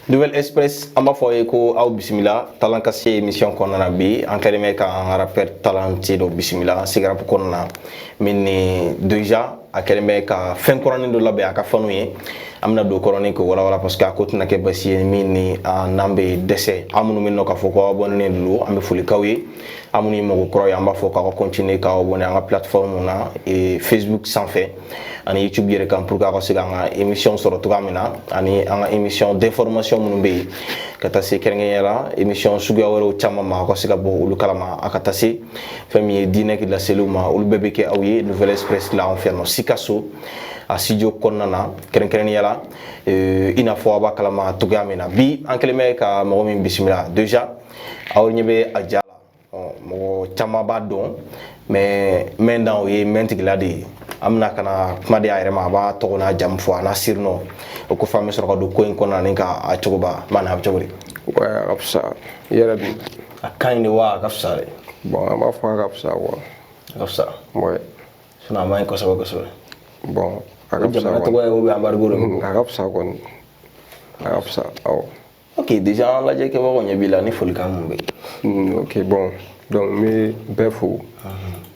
Nouvelle Express an b'a fɔ ye ko aw bisimila Talent ka se émission kɔnɔna na bi an kɛlen bɛ k'an rappeur talenté dɔ bisimila Sigarapu kɔnɔna na min ni déjà a kɛlen bɛ ka fɛn kɔrɔnin dɔ labɛn a ka fanu ye an bɛna don kɔrɔnin k'o walawala parce que a ko tɛna kɛ basi ye min ni n'an bɛ dɛsɛ an minnu bɛ nɔ k'a fɔ ko aw abonné don an bɛ foli k'aw ye an minnu ye mɔgɔ kɔrɔ ye an b'a fɔ k'aw ka continuer k'aw abonné an ka plateforme na Facebook sanfɛ ani YouTube yɛrɛ kan pour que aw ka se k'an ka émission sɔrɔ cogoya min na ani an ka émission d'information minnu bɛ yen ka taa se kɛrɛnkɛrɛnnenya la émission suguya wɛrɛw caman ma aw ka se ka bɔ olu kalama a ka taa se fɛn min ye diinɛ laseliw ma olu bɛɛ bɛ kɛ aw ye Nouvelle Express la an fɛ yan nɔ Sikaso a studio kɔnɔna na kɛrɛnkɛrɛnnenya la i n'a fɔ aw b'a kalama cogoya min na bi an kɛlen bɛ ka mɔgɔ min bisimila déjà aw ɲɛ bɛ a ja la mɔgɔ caman b'a dɔn mais mɛn dan o ye mɛn tigila de ye an bɛna ka na kuma di a yɛrɛ ma a b'a tɔgɔ n'a jamu fɔ a n'a sirnɔ o ko fɔ an bɛ sɔrɔ ka don ko in kɔnɔna ni k'a cogoba maana a bɛ cogo di. Ouais, a ka fisa i yɛrɛ dun. A ka ɲi de wa a ka fisa de. Bon an b'a fɔ a ka fisa quoi. A ka fisa. Ouais. sinon a ma ɲi kosɛbɛ kosɛbɛ. Bon a ka fisa jamana tɔgɔ ye o bɛ embargo de bolo. A ka fisa kɔni a ka fisa awɔ. Ok déjà an lajɛ kɛbagaw ɲɛ b'i la ni folikan mun bɛ yen. Ok bon donc n bɛ bɛɛ fo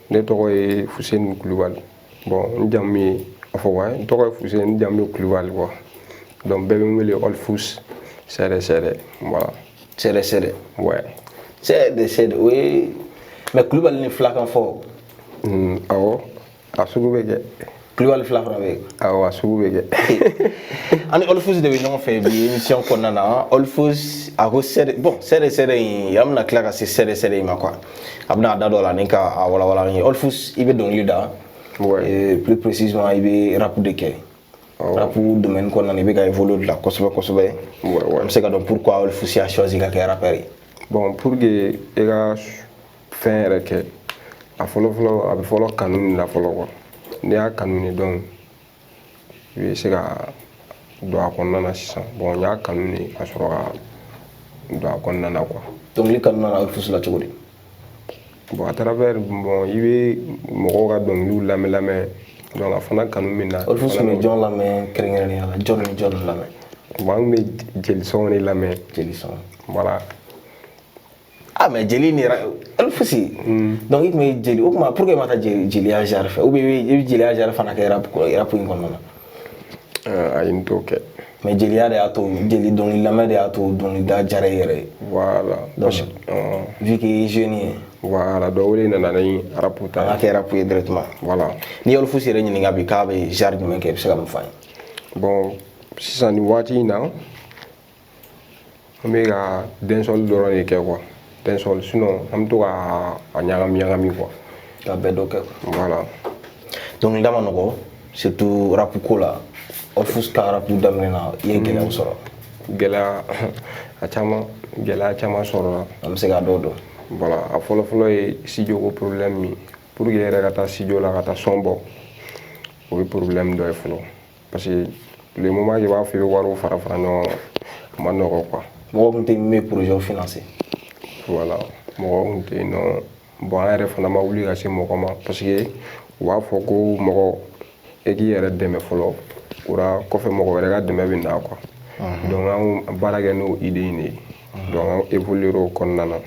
ne tɔgɔ ye Fuseni Kulubali bon n jamu ye a fɔ wa n tɔgɔ ye Fuseni n jamu ye Kulubali quoi donc bɛɛ bɛ n wele Olfus sɛrɛ voilà. Sɛrɛ ouais. Sɛrɛ o ye mais Kulubali ni filakan fɔ. Awɔ a sugu bɛ kɛ. Kulubali fila fana bɛ yen. Awɔ a sugu bɛ kɛ. Ani Olfus de bɛ ɲɔgɔn fɛ bi émission kɔnɔna na Olfus a ko sɛrɛ in an bɛna tila ka se sɛrɛ in ma quoi a bɛna a da dɔ la ni ka a walawala an ye Olfus i bɛ dɔnkili da. Ouais. Plus précisément i bɛ rap de kɛ. Rap domaine kɔnɔna na i bɛ ka évoluer la kosɛbɛ kosɛbɛ. Ouais. An bɛ se ka dɔn pourquoi Olfus a choisi ka kɛ rappeur ye. Bon pour que i ka fɛn yɛrɛ kɛ a fɔlɔ a bɛ fɔlɔ kanu la fɔlɔ quoi n'i y'a kanu de donc i bɛ se ka don a kɔnɔna na sisan bon n y'a kanu de ka sɔrɔ ka don a kɔnɔna na quoi. Dɔnkili kanu nana Olfus la cogo di. Bon à travers bon i bɛ mɔgɔw ka dɔnkiliw lamɛn donc a fana kanu min na. Olfus tun bɛ jɔn lamɛn kɛrɛnkɛrɛnnenya la jɔn ni jɔn lamɛn. Bon an tun bɛ jelisɔnw de lamɛn. Jelisɔn. Voilà. Ah mais jeli ni Olfus donc i tun bɛ jeli o tuma pourquoi i ma taa jeliya genre fɛ ou bien i bɛ jeliya genre fana kɛ rap in kɔnɔna na. Ayi n t'o kɛ. mais jeliya de y'a to jeli dɔnkili lamɛn de y'a to dɔnkilida diyara i yɛrɛ ye. Voilà. donc vu que i ye jeune ye. Voilà donc o de nana ni rap ta. an ka kɛ rap ye directement. Voilà. ni Olfus yɛrɛ ɲininka bi k'a bɛ genre jumɛn kɛ i bɛ se ka mun fɔ an ye. Bon sisan nin waati in na an bɛ ka dancehall dɔrɔn de kɛ quoi dancehall sinon an bɛ to ka a ɲagami quoi. ka bɛɛ dɔ kɛ. Voilà. dɔnkilida ma nɔgɔ surtout rap ko la Olfus ka rap daminɛ na i ye gɛlɛyaw sɔrɔ. Gɛlɛya caman sɔrɔla. an bɛ se k'a dɔw dɔn. Voilà a fɔlɔ ye studio ko problème min pour que yɛrɛ ka taa studio la ka taa son bɔ o ye problème dɔ ye fɔlɔ parce que le moment que i b'a fɔ i bɛ wariw fara ɲɔgɔn kan a ma nɔgɔ quoi. mɔgɔ tun tɛ min bɛ projet financer. Voilà mɔgɔ tun tɛ yen nɔ bon an yɛrɛ fana ma wuli ka se mɔgɔ ma parce que u b'a fɔ ko mɔgɔ e k'i yɛrɛ dɛmɛ fɔlɔ o la kɔfɛ mɔgɔ wɛrɛ ka dɛmɛ bɛ na quoi. donc an baara kɛ n'o idée in de ye donc an évoluer o kɔnɔna na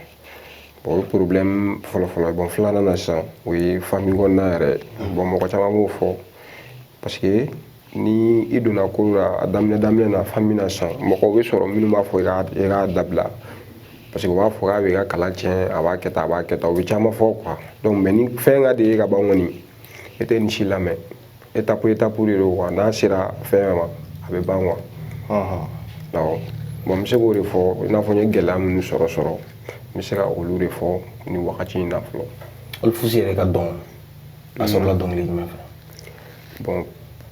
bon o ye problème fɔlɔ ye bon filanan na sisan o ye famille kɔnɔna yɛrɛ bon mɔgɔ caman b'o fɔ parce que ni i donna ko la a daminɛ na famille na sisan mɔgɔw bɛ sɔrɔ minnu b'a fɔ i k'a dabila parce que u b'a fɔ k'a bɛ i ka kalan tiɲɛ a b'a kɛ tan u bɛ caman fɔ quoi donc mais ni fɛn ka di e ka ban kɔni e tɛ nin si lamɛn étape de don quoi n'a sera fɛn ma a bɛ ban quoi. Awɔ bon n bɛ se k'o de fɔ i n'a fɔ n ye gɛlɛya minnu sɔrɔ n bɛ se ka olu de fɔ nin wagati in na fɔlɔ. Olfus yɛrɛ ka dɔn a sɔrɔla dɔnkili jumɛn fɛ. Bon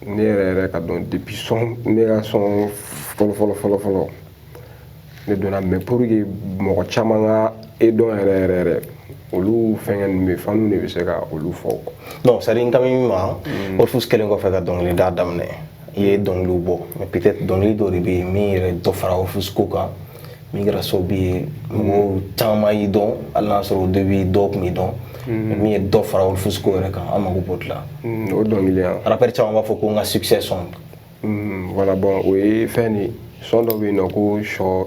ne yɛrɛ ka dɔn depuis ne ka sɔn fɔlɔ ne donna mais pour que mɔgɔ caman ka e dɔn yɛrɛ olu fɛngɛ ninnu bɛ fanu de bɛ se ka olu fɔ. non c'est à dire n ka min ma Olfus kɛlen kɔfɛ ka dɔnkilida daminɛ i ye dɔnkiliw bɔ mais peut-être dɔnkili dɔ de bɛ yen min yɛrɛ dɔ fara Olfus ko kan min kɛra sababu ye mɔgɔw caman y'i dɔn hali n'a sɔrɔ o début dɔw tun b'i dɔn min ye dɔ fara Olfus ko yɛrɛ kan an mako b'o de la. O dɔnkili yan rappeur caman b'a fɔ ko n ka succès sɔn. Voilà bon o ye fɛn de son dɔ bɛ yen nɔ ko sɔ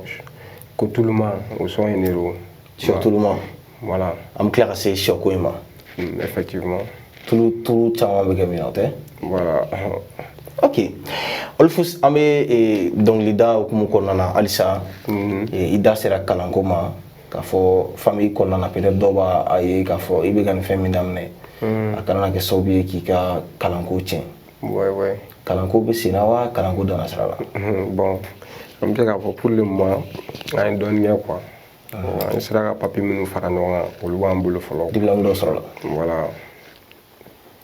ko tuluma o son ye ne don. Sɔ tuluma. Voilà. An bɛ tila ka se sɔ ko in ma. Effectivement. Tulu caman bɛ kɛ min na o tɛ. Voilà. Ok. Olufus an bɛ dɔnkilida hukumu kɔnɔna na halisa i da sera kalanko ma k'a fɔ famille kɔnɔna na peut-être dɔw b'a ye k'a fɔ i bɛ ka nin fɛn min daminɛ a kana kɛ sababu ye k'i ka kalanko tiɲɛ. Ouais. Kalanko bɛ sen na wa kalanko danna sira la. Bon an bɛ se k'a fɔ pour le moment an ye dɔɔnin kɛ quoi. An sera ka papier minnu fara ɲɔgɔn kan olu b'an bolo fɔlɔ. Diplôme dɔ sɔrɔla. Voilà.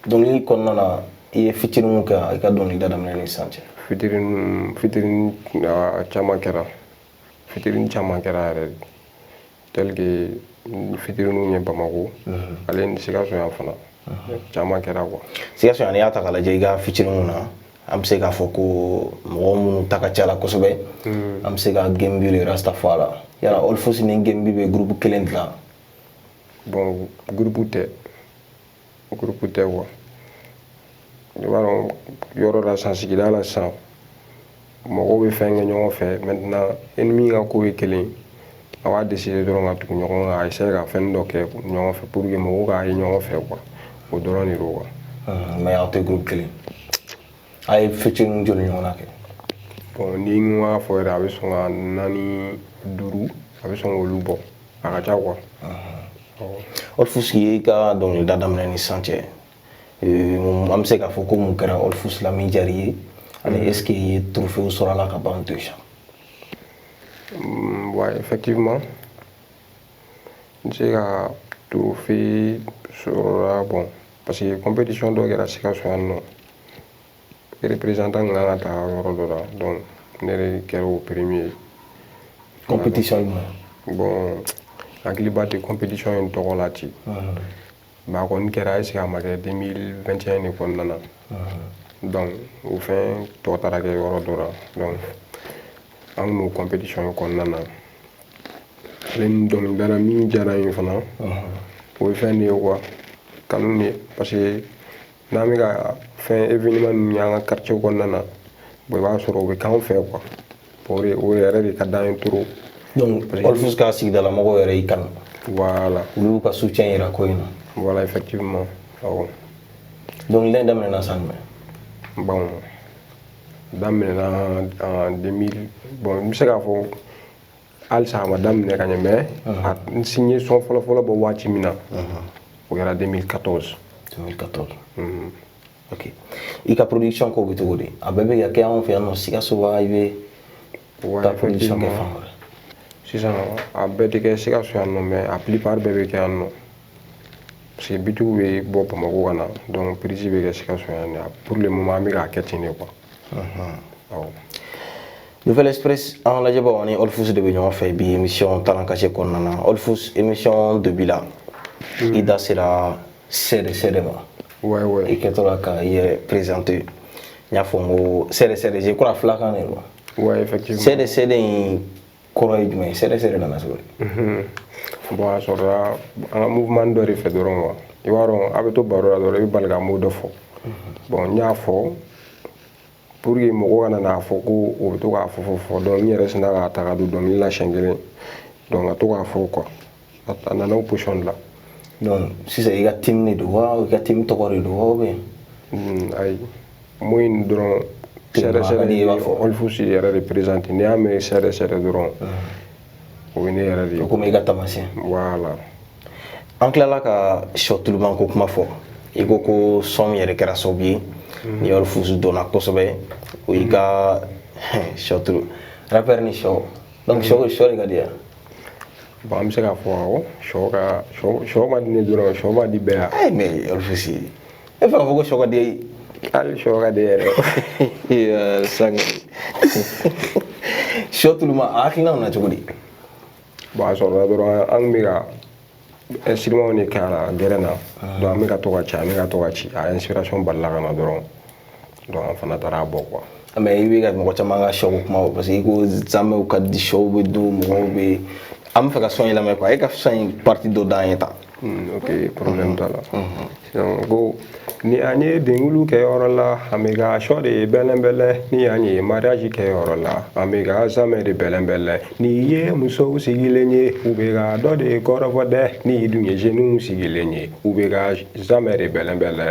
Dɔnkili kɔnɔna na i ye fitinin mun kɛ i ka dɔnkilida daminɛ ni sisan cɛ. Fitinin caman kɛra. Fitinin caman kɛra yɛrɛ tel que fitininw ye Bamako ale ni Sikaso yan fana caman kɛra quoi. Sikaso yan n'i y'a ta k'a lajɛ i ka fitininw na an bɛ se k'a fɔ ko mɔgɔ minnu ta ka ca la kosɛbɛ an bɛ se ka Gembi le Rasta fɔ a la yala Olufus ni Gembi bɛ groupe kelen dilan. Bon groupe tɛ quoi. I b'a dɔn yɔrɔ la sisan sigida la sisan mɔgɔw bɛ fɛn kɛ ɲɔgɔn fɛ maintenant e ni min ka ko ye kelen a b'a décider dɔrɔn ka tugu ɲɔgɔn kan a essayer ka fɛn dɔ kɛ ɲɔgɔn fɛ pour que mɔgɔw k'a ye ɲɔgɔn fɛ quoi o dɔrɔn de don quoi. Mais aw tɛ groupe kelen a ye fitinin joli ɲɔgɔn na kɛ. Bon ni n ko k'a fɔ yɛrɛ a bɛ sɔn ka 4 5 a bɛ sɔn k'olu bɔ a ka ca quoi. Olufus ye i ka dɔnkilida daminɛ ni sisan cɛ an bɛ se k'a fɔ ko mun kɛra Olufus la min diyara i ye ani est ce que i ye trophée sɔrɔ a la ka ban déjà. Ouais, effectivement n se ka trophée sɔrɔla bon parce que compétition dɔ kɛra Sikaso yan nɔ représentant kan ka taa yɔrɔ dɔ la donc ne de kɛra o premier. Compétition jumɛn. Bon hakiliba tɛ compétition in tɔgɔ la ten mais a kɔni kɛra est ce que a ma kɛ 2021 de kɔnɔna na donc o fɛn tɔ taara kɛ yɔrɔ dɔ la donc an kun b'o compétition in kɔnɔna na ale ni dɔnkilidala min diyara n ye fana o ye fɛn de ye quoi kanu de parce que n'an bɛ ka fɛn événement ninnu y'an ka quartier kɔnɔna na bon i b'a sɔrɔ o bɛ k'an fɛ quoi o yɛrɛ de ka d'an ye trop. Donc Olufus ka sigidala mɔgɔw yɛrɛ y'i kanu. Voilà. Olu y'u ka soutien yira ko in na. Voilà effectivement awɔ. Dɔnkilida in daminɛna san jumɛn. Bon daminɛna en 2000 bon n bɛ se k'a fɔ halisa a ma daminɛ ka ɲɛ mais n signé son fɔlɔ bɔ waati min na o kɛra 2014. 2014. Ok i ka production ko bɛ cogo di a bɛɛ bɛ ka kɛ anw fɛ yan nɔ Sikaso wa i bɛ taa production kɛ fan wɛrɛ. Sisan a bɛɛ tɛ kɛ Sikaso yan nɔ mais a plupart bɛɛ bɛ kɛ yan nɔ parce que bitigiw bɛ bɔ Bamako ka na donc prise bɛ kɛ Sikaso yan nɔ pour le moment an bɛ k'a kɛ ten de quoi. Nouvelle Express an lajɛbaaw ani Olufus de bɛ ɲɔgɔn fɛ bi émission Talent Caché kɔnɔna na Olufus émission de bi la i da sera CDC ma. Ouais. I kɛtɔ la ka i yɛrɛ présenter n y'a fɔ n ko CDC je crois filakan de don. Ouais effectivement. CDC in kɔrɔ ye jumɛn ye CDC nana cogo di. Bon a sɔrɔla an ka mouvement dɔ de fɛ dɔrɔn quoi i b'a dɔn a bɛ to baro la dɔrɔn i bɛ bali ka mot dɔ fɔ bon n y'a fɔ pour que mɔgɔw kana n'a fɔ ko o bɛ to k'a fɔ donc n yɛrɛ sinna k'a ta ka don dɔnkili la siɲɛ kelen donc ka to k'a fɔ quoi a nana o position de la. Donc sisan i ka team de don wa i ka team tɔgɔ de don wa ou bien. Ayi mo in dɔrɔn CDC Olufus yɛrɛ de présenté n'i y'a mɛn CDC dɔrɔn o ye ne yɛrɛ de ye. O komi i ka taamasiyɛn. Voilà. An tilala ka sɔ tuluman ko kuma fɔ i ko sɔn min yɛrɛ kɛra sababu ye ni Olufus donna kosɛbɛ o y'i ka sɔ tulu rappeur ni sɔ donc sɔ de ka di yan. Bon an bɛ se k'a fɔ awɔ sɔ ma di ne dɔrɔn sɔ ma di bɛɛ yan. Mais Olufus e fana fɔ ko sɔ ka di ye. Hali sɔ ka di yɛrɛ. Sange sɔ tuluman a hakilina nana cogo di. Bon a sɔrɔla dɔrɔn an bɛ ka instrument de kɛ a la gɛrɛn na donc an bɛ ka to ka ci a inspiration balila ka na dɔrɔn donc an fana taara a bɔ quoi. Mais i bɛ ka mɔgɔ caman ka sɔw kuma o parce que i ko zamɛw ka di sɔw bɛ don mɔgɔw bɛ an bɛ fɛ ka sɔn yɛlɛma quoi e ka sɔn in partie dɔ d'an ye tan. ok problème t'a la donc ko ni an ye dengulu kɛ yɔrɔ la an bɛ ka sɔ de bɛlɛnbɛlɛ ni an ye mariage kɛ yɔrɔ la an bɛ ka zamɛ de bɛlɛnbɛlɛ ni ye musow sigilen ye u bɛ ka dɔ de kɔrɔfɔ dɛ ni dun ye jeunes sigilen ye u bɛ ka zamɛ de bɛlɛnbɛlɛ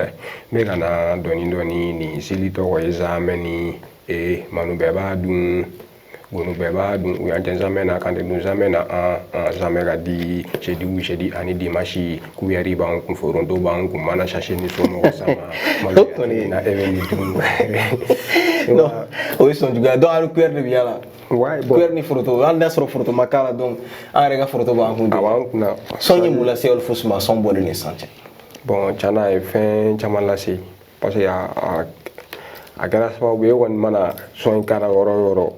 n bɛ ka na dɔɔni dɔɔni ni seli tɔgɔ ye zamɛ ni manu bɛɛ b'a dun gonu bɛɛ b'a dun u y'an tɛ zamɛ na kan tɛ dun zamɛ na an zamɛ ka di jeudi ani dimanche kuyɛri b'an kun foronto b'an kun mana sase ni somɔgɔ sama malo na e bɛ nin dun non o ye sɔn juguya donc a ni kuyɛri de bɛ yala ouais bon kuyɛri ni foronto hali n'a sɔrɔ foronto ma k'a la donc an yɛrɛ ka foronto b'an kun a b'an kunna sɔn ye mun lase Olufus ma sɔn bɔlen ni sisan cɛ bon tiɲɛna a ye fɛn caman lase parce que a kɛra sababu ye e kɔni mana sɔn kɛra yɔrɔ o yɔrɔ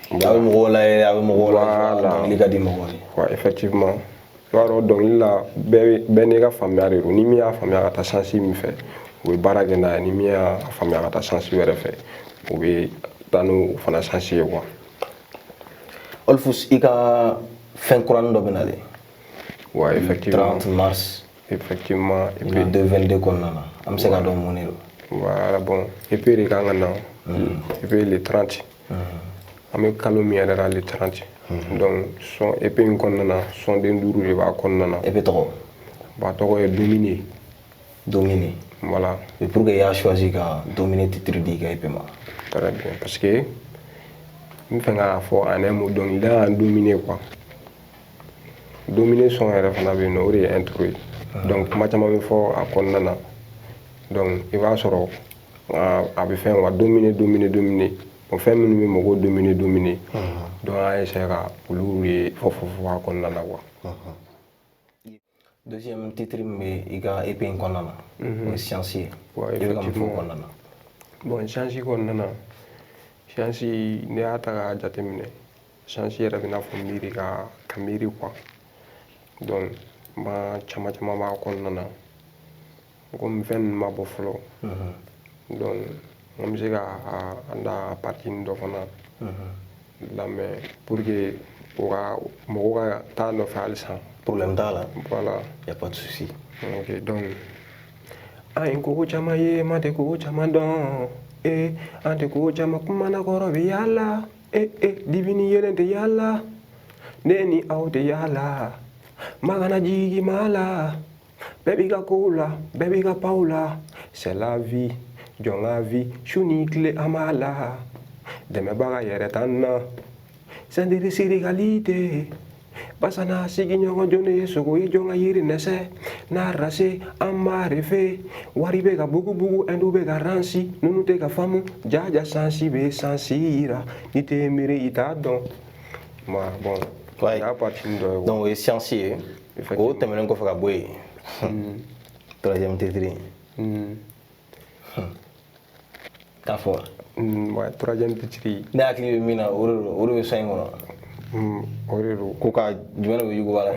a bɛ mɔgɔw layɛ a bɛ mɔgɔw la dɔnkili ka di mɔgɔw ye ouais effectivement i b'a dɔn dɔnkili la bɛɛ n'i ka faamuya de don ni min y'a faamuya ka taa sansi min fɛ u bɛ baara kɛ n'a ye ni min y'a faamuya ka taa sansi wɛrɛ fɛ u bɛ taa n'o fana sansi ye quoi. Olufus i ka fɛn kuranin dɔ bɛ na de ouais effectivement 30 mars effectivement et puis 2022 kɔnɔna na an bɛ se ka dɔn mun de don voilà bon et puis de kan ka na et puis le 30 an bɛ kalo min yɛrɛ la le 30 donc son épée in kɔnɔna na sɔnden 5 de b'a kɔnɔna na épée tɔgɔ ba tɔgɔ ye dominer dominer voilà et pourquoi i y'a choisi ka dominer titre di i ka épée ma très bien parce que n fɛ k'a fɔ en un mot dɔnkilida y'an dominer quoi dominer son yɛrɛ fana bɛ yen nɔ o de ye intro ye donc kuma caman bɛ fɔ a kɔnɔna na donc i b'a sɔrɔ a bɛ fɛn wa dominer bon fɛn minnu bɛ mɔgɔw dominer donc an y'a essayer ka olu de fɔ a kɔnɔna na quoi. deuxième titre min bɛ i ka épée in kɔnɔna na o ye science ye ouais i bɛ ka mun fɔ o kɔnɔna na bon science kɔnɔna na science ne y'a ta k'a jateminɛ science yɛrɛ bɛ n'a fɔ miiri ka miiri quoi donc ma caman b'a kɔnɔna na komi fɛn ninnu ma bɔ fɔlɔ donc an bɛ se ka an da partie dɔ fana lamɛn pour que mɔgɔw ka taa nɔfɛ halisa problème t'a la voilà y a pas de souci ok donc an ye kogo caman ye man tɛ kogo caman dɔn an tɛ kogo caman kumana kɔrɔ bɛ yaala dibi ni yelen tɛ yaala ne ni aw tɛ yaala ma kana jigi maa la bɛɛ b'i ka kow la bɛɛ b'i ka paw la c'est la vie jɔn ka vie su ni tile an b'a la dɛmɛbaga yɛrɛ t'an na sendiri sirigalite basa n'a sigiɲɔgɔn jɔn ye sogo ye jɔn ka yiri nɛsɛ n'a rase an b'a refe wari bɛ ka bugubugu ɛndu bɛ ka ransi nunu tɛ ka faamu jaja sansi bɛ sansi ra ni tɛ miiri i t'a dɔn bon ouais. y'a partie dɔ ye donc o ye science ye o tɛmɛnen kɔfɛ ka bɔ yen troisième titre k'a fɔ ouais troisième titre ne hakili bɛ min na o de bɛ sɔn in kɔnɔ o de don ko ka jumɛn de bɛ yuguba la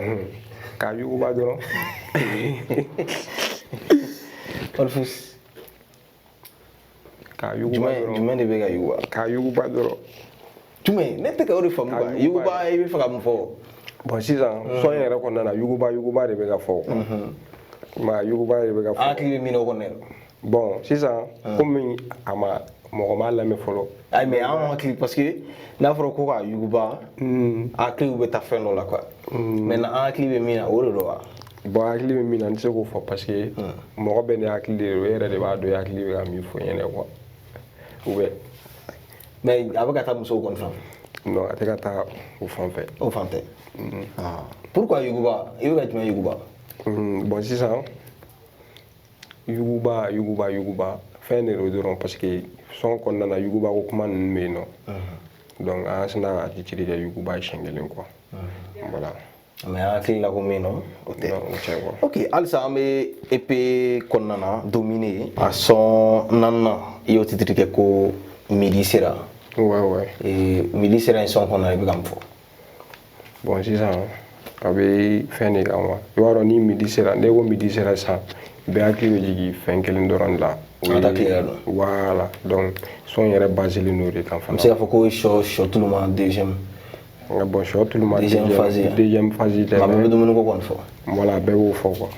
k'a yuguba dɔrɔn Olufus k'a yuguba dɔrɔn jumɛn de bɛ ka yuguba k'a yuguba dɔrɔn jumɛn ne tɛ ka o de faamu quoi yuguba i bɛ fɛ ka mun fɔ bon sisan sɔn yɛrɛ kɔnɔna na yuguba de bɛ ka fɔ ma yuguba de bɛ ka fɔ an hakili bɛ min na o kɔnɔ bon sisan komi mɔgɔ m'a lamɛn fɔlɔ ayi mais an hakili parce que n'a fɔra ko ka yuguba hakiliw bɛ taa fɛn dɔ la quoi maintenant an hakili bɛ min na o de don wa bon hakili bɛ min na n tɛ se k'o fɔ parce que mɔgɔ bɛɛ ni hakili de don e yɛrɛ de b'a dɔn i hakili bɛ ka min fɔ ɲɛna quoi ou bien mais a bɛ ka taa musow kɔni fan fɛ non a tɛ ka taa o fan fɛ o fan tɛ pourquoi yuguba i bɛ ka jumɛn yuguba bon sisan yuguba fɛn de don dɔrɔn parce que sɔn kɔnɔna na yuguba ko kuma ninnu bɛ yen nɔ donc an sina ka titiri kɛ yuguba ye siɲɛ kelen quoi voilà mais an hakili la ko min nɔ o tɛ quoi ok halisa an bɛ épée kɔnɔna na dominer a sɔn naaninan i y'o titiri kɛ ko midi sera ouais midi sera in sɔn kɔnɔna i bɛ ka mun fɔ bon sisan a bɛ fɛn de kan wa i b'a dɔn ni midi sera ne ko midi sera sisan bɛɛ hakili bɛ jigin fɛn kelen dɔrɔn de la voilà donc sɔn yɛrɛ baselen n'o de kan fana an bɛ se k'a fɔ ko sɔ tuluma deuxième nga bon short lu ma deuxième phase tɛ ma bɛ dumuni ko kɔni fɔ voilà bɛɛ b'o fɔ quoi.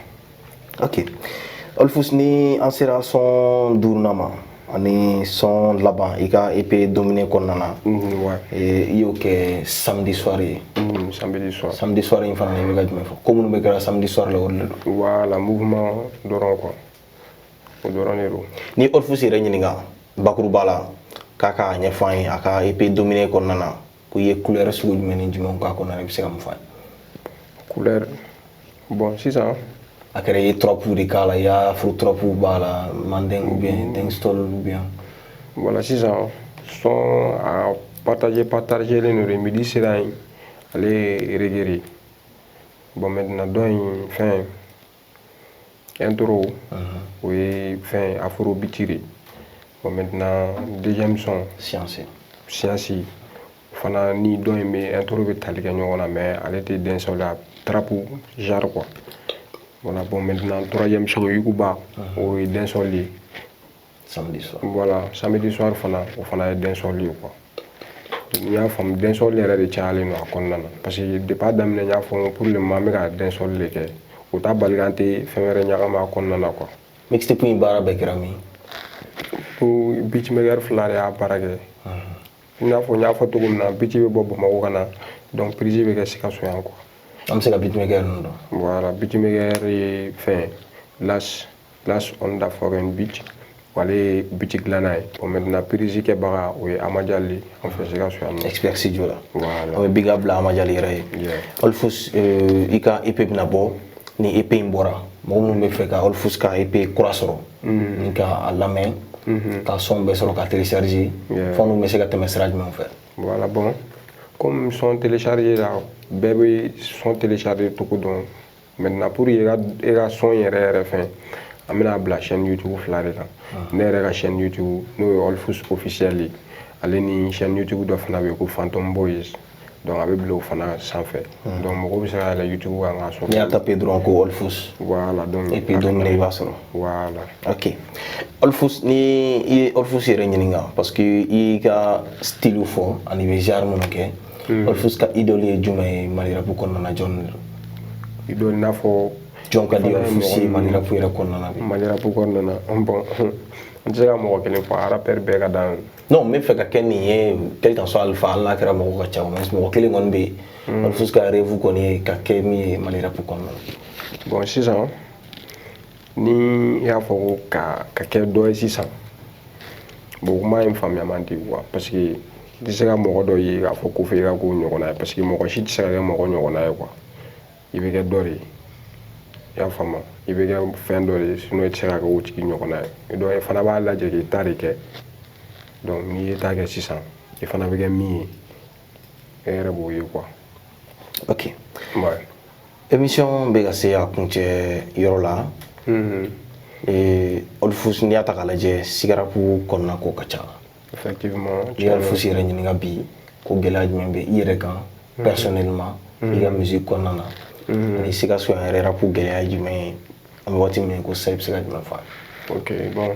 ok Olfus ni an sera sɔn duurunan ma ani sɔn laban i ka EP domine kɔnɔna na i y'o kɛ samedi soir ye samedi soir in fana i bɛ ka jumɛn fɔ ko minnu bɛ kɛra samedi soir la o de don voilà mouvement dɔrɔn quoi o dɔrɔn de don ni Olfus yɛrɛ ɲininka bakuruba la k'a k'a ɲɛfɔ an ye a ka EP domine kɔnɔna na ko i ye couleur sugu jumɛn ni jumɛn k'a kɔnɔna na i bɛ se ka mun fɔ an ye couleur bon sisan a kɛra i ye trop de k'a la i y'a afro trop b'a la mandeng ou bien dancehall ou bien voilà sisan son a partagelen don de midi sera yen ale ye reggae de bon maintenant dɔ in fɛn intro o ye fɛn afro beat de bon maintenant deuxième son science fana ni dɔ in bɛ intro bɛ tali kɛ ɲɔgɔn na mais ale tɛ dancehall la trap genre quoi. Voilà, bon, maintenant, troisième son, Yukuba, au dancehall li. Samedi soir. Voilà, samedi soir, on a dancehall li, quoi. Il y a un dancehall li, il y a des challenges, parce que depuis d'amener, il y a pour le moment, il y a dancehall li, au tas balgante, faire un yagama, quoi. Mixte pour une barre avec Rami. Pour beatmaker flare à barage. Il y a un photo comme ça, beatmaker bobo maokana, donc président que c'est quoi. Am se ka beatmaker non. Voilà, beatmaker est fait last on the foreign beat. Voilà, beat glanai. Pour maintenant prise que bara ou Amadjali en fait c'est ça. Expert studio là. Voilà. On big up la Amadjali ray. Olfus ika EP na bo ni EP mbora. Mo mo me fe ka Olfus ka EP croissant. Ni ka alamen. Ka son be soro ka télécharger. Fo no me se ka te message me faire. Voilà bon. Comme ils sont téléchargés là, bébé sont téléchargés tout coup donc maintenant pour y aller son y aller fin, amena la chaîne YouTube flare là, n'est la chaîne YouTube nous Olfus officiel, allez ni chaîne YouTube doit faire avec Phantom Boys, donc avec bleu fana sans fait, donc mon groupe sera la YouTube à la sortie. Il y a tapé droit ko Olfus. Voilà donc. Et puis dominer va solo. Voilà. Ok. Olfus ni Olfus yɛrɛ ɲininka parce que i ka style fɔ ani bɛ genre minnu kɛ. Olfus ka idole ye jumɛn ye Mali rap kɔnɔna na jɔn de don. Idole n'a fɔ jɔn ka di Olfus ye Mali rap yɛrɛ kɔnɔna na bi. Mali rap kɔnɔna na bon n tɛ se ka mɔgɔ kelen fɔ rappeur bɛɛ ka d'an. Non n bɛ fɛ ka kɛ nin ye quel qu'en soit alpha hali n'a kɛra mɔgɔ ka ca mais mɔgɔ kelen kɔni bɛ yen Olfus ka rêve kɔni ye ka kɛ min ye Mali rap kɔnɔna na. Bon sisan ni i y'a fɔ ko ka kɛ dɔ ye sisan bon kuma in faamuya man di quoi parce que i tɛ se ka mɔgɔ dɔ ye k'a fɔ ko fɔ i ka k'o ɲɔgɔnna ye parce que mɔgɔ si tɛ se ka kɛ mɔgɔ ɲɔgɔnna ye quoi i bɛ kɛ dɔ de ye i y'a faamu i bɛ kɛ fɛn dɔ de ye sinon i tɛ se ka kɛ o tigi ɲɔgɔnna ye donc i fana b'a lajɛ k'i ta de kɛ donc n'i ye ta kɛ sisan i fana bɛ kɛ min ye e yɛrɛ b'o ye quoi. Ok. Ouais. Émission bɛ ka se a kuncɛ yɔrɔ la. Olfus n'i y'a ta k'a lajɛ sigarapu kɔnɔna ko ka ca. Effectivement. N'i y'a Olfus yɛrɛ ɲininka bi ko gɛlɛya jumɛn bɛ i yɛrɛ kan personnellement i ka musique kɔnɔna na ani Sikaso yan yɛrɛ rapu gɛlɛya jumɛn ye an bɛ waati min ko sisan i bɛ se ka jumɛn fɔ an ye. Ok bon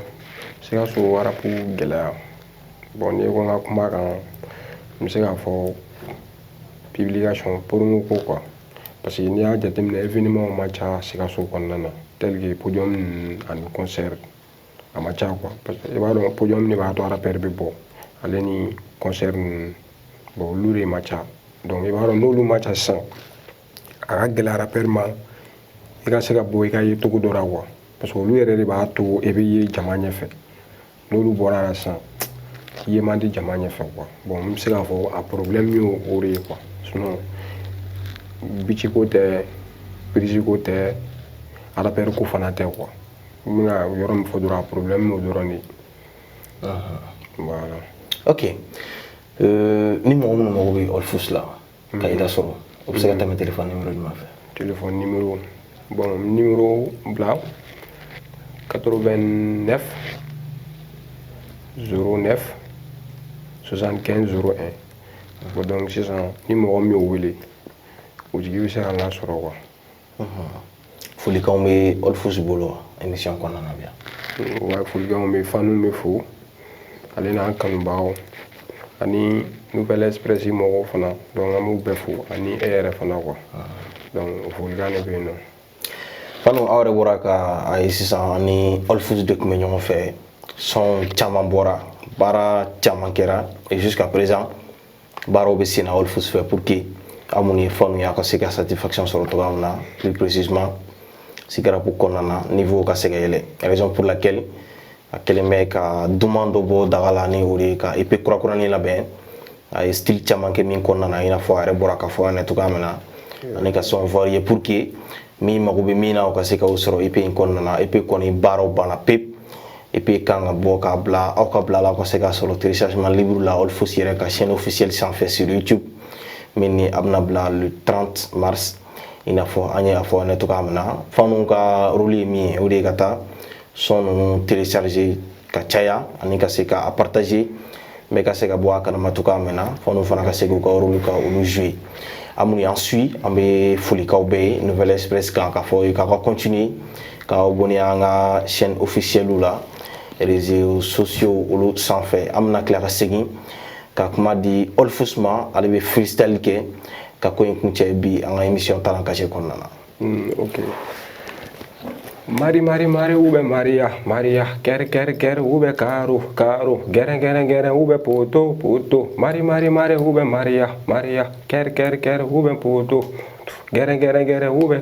Sikaso rapu gɛlɛya bon n'i ko n ka kuma kan n bɛ se k'a fɔ publication promo ko quoi parce que n'i y'a jateminɛ événement ma ca Sikaso kɔnɔna na tel que podium ani concert a ma ca quoi parce que i b'a dɔn podium de b'a to rappeur bɛ bɔ ale ni concert ninnu bon olu de ma ca donc i b'a dɔn n'olu ma ca sisan a ka gɛlɛ rappeur ma i ka se ka bɔ i ka ye cogo dɔ la quoi parce que olu yɛrɛ de b'a to i bɛ ye jama ɲɛfɛ n'olu bɔra la sisan i ye man di jama ɲɛfɛ quoi bon n bɛ se k'a fɔ a problème ye o de ye quoi sinon bici ko tɛ prise ko tɛ rappeur ko fana tɛ quoi n bɛ ka yɔrɔ min fɔ dɔrɔn a problème y'o dɔrɔn de ye voilà. Ok ni mɔgɔ minnu mago bɛ Olfus la ka i da sɔrɔ o bɛ se ka tɛmɛ téléphone numéro jumɛn fɛ. Téléphone numéro bon numéro bila 89 09 75 01 bon donc sisan ni mɔgɔ min y'o wele o tigi bɛ se ka n lasɔrɔ quoi. Folikanw bɛ Olfus bolo émission kɔnɔna na bi yan. Wa folikanw bɛ faniw bɛ fo ale n'an kanubagaw ani Nouvelle Express mɔgɔw fana donc an b'u bɛɛ fo ani e yɛrɛ fana quoi donc folikan de bɛ yen nɔ. Fanu aw yɛrɛ bɔra ka a ye sisan ani Olfus de tun bɛ ɲɔgɔn fɛ son caman bɔra baara caman kɛra et jusqu'à présent baaraw bɛ sen na Olfus fɛ pour que aw minnu ye fanu ye aw ka se ka satisfaction sɔrɔ cogoya min na plus précisément sigarapu kɔnɔna na niveau ka se ka yɛlɛ raison pour laquelle a kɛlen bɛ ka duman dɔ bɔ daga la ni o de ye ka EP kurakurani labɛn a ye style caman kɛ min kɔnɔna na i n'a fɔ a yɛrɛ bɔra ka fɔ an ɲɛna cogoya min na ani ka son varié pour que min mago bɛ min na o ka se k'o sɔrɔ EP in kɔnɔna na EP kɔni baaraw banna pepu EP kan ka bɔ k'a bila aw ka bila la aw ka se ka sɔrɔ téléchargement libre la Olfus yɛrɛ ka chaîne officielle sanfɛ sur YouTube min ni a bɛna bila le 30 mars i n'a fɔ an ye a fɔ an ɲɛna cogoya min na Fanu ka rôle ye min ye o de ye ka taa son ninnu télécharger ka caya ani ka se ka partager mais ka se ka bɔ a kalama cogoya min na Fanu fana ka se k'u ka rôle ka olu jouer a minnu y'an suit an bɛ folikaw bɛɛ ye Nouvelle Express kan k'a fɔ k'a ka continuer k'aw abonner an ka chaîne officielle la réseaux sociaux olu sanfɛ an bɛna tila ka segin ka kuma di Olfus ma ale bɛ freestyle kɛ ka ko in kuncɛ bi an ka émission Talent Caché kɔnɔna na. Ok. Mari ube Maria ker ube caro geren ube poto Mari ube Maria ker ube poto geren ube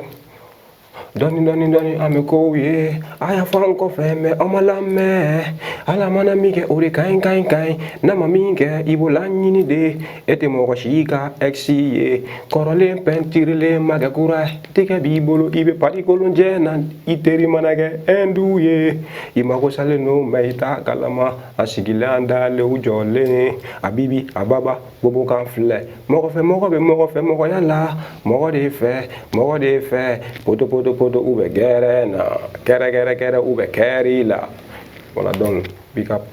Doni ame ko ye aya fanko feme omalame ala mana mike ori kain nama minke ibola nyini de ete mo shika exie korole pentirle magakura teke bibolo ibe parikolo jena iteri manage enduye imako sale no meita kalama asigilanda le ujole abibi ababa bobo kan fle moko fe yala moko de fe poto ube gere ube carry la voilà donc big up.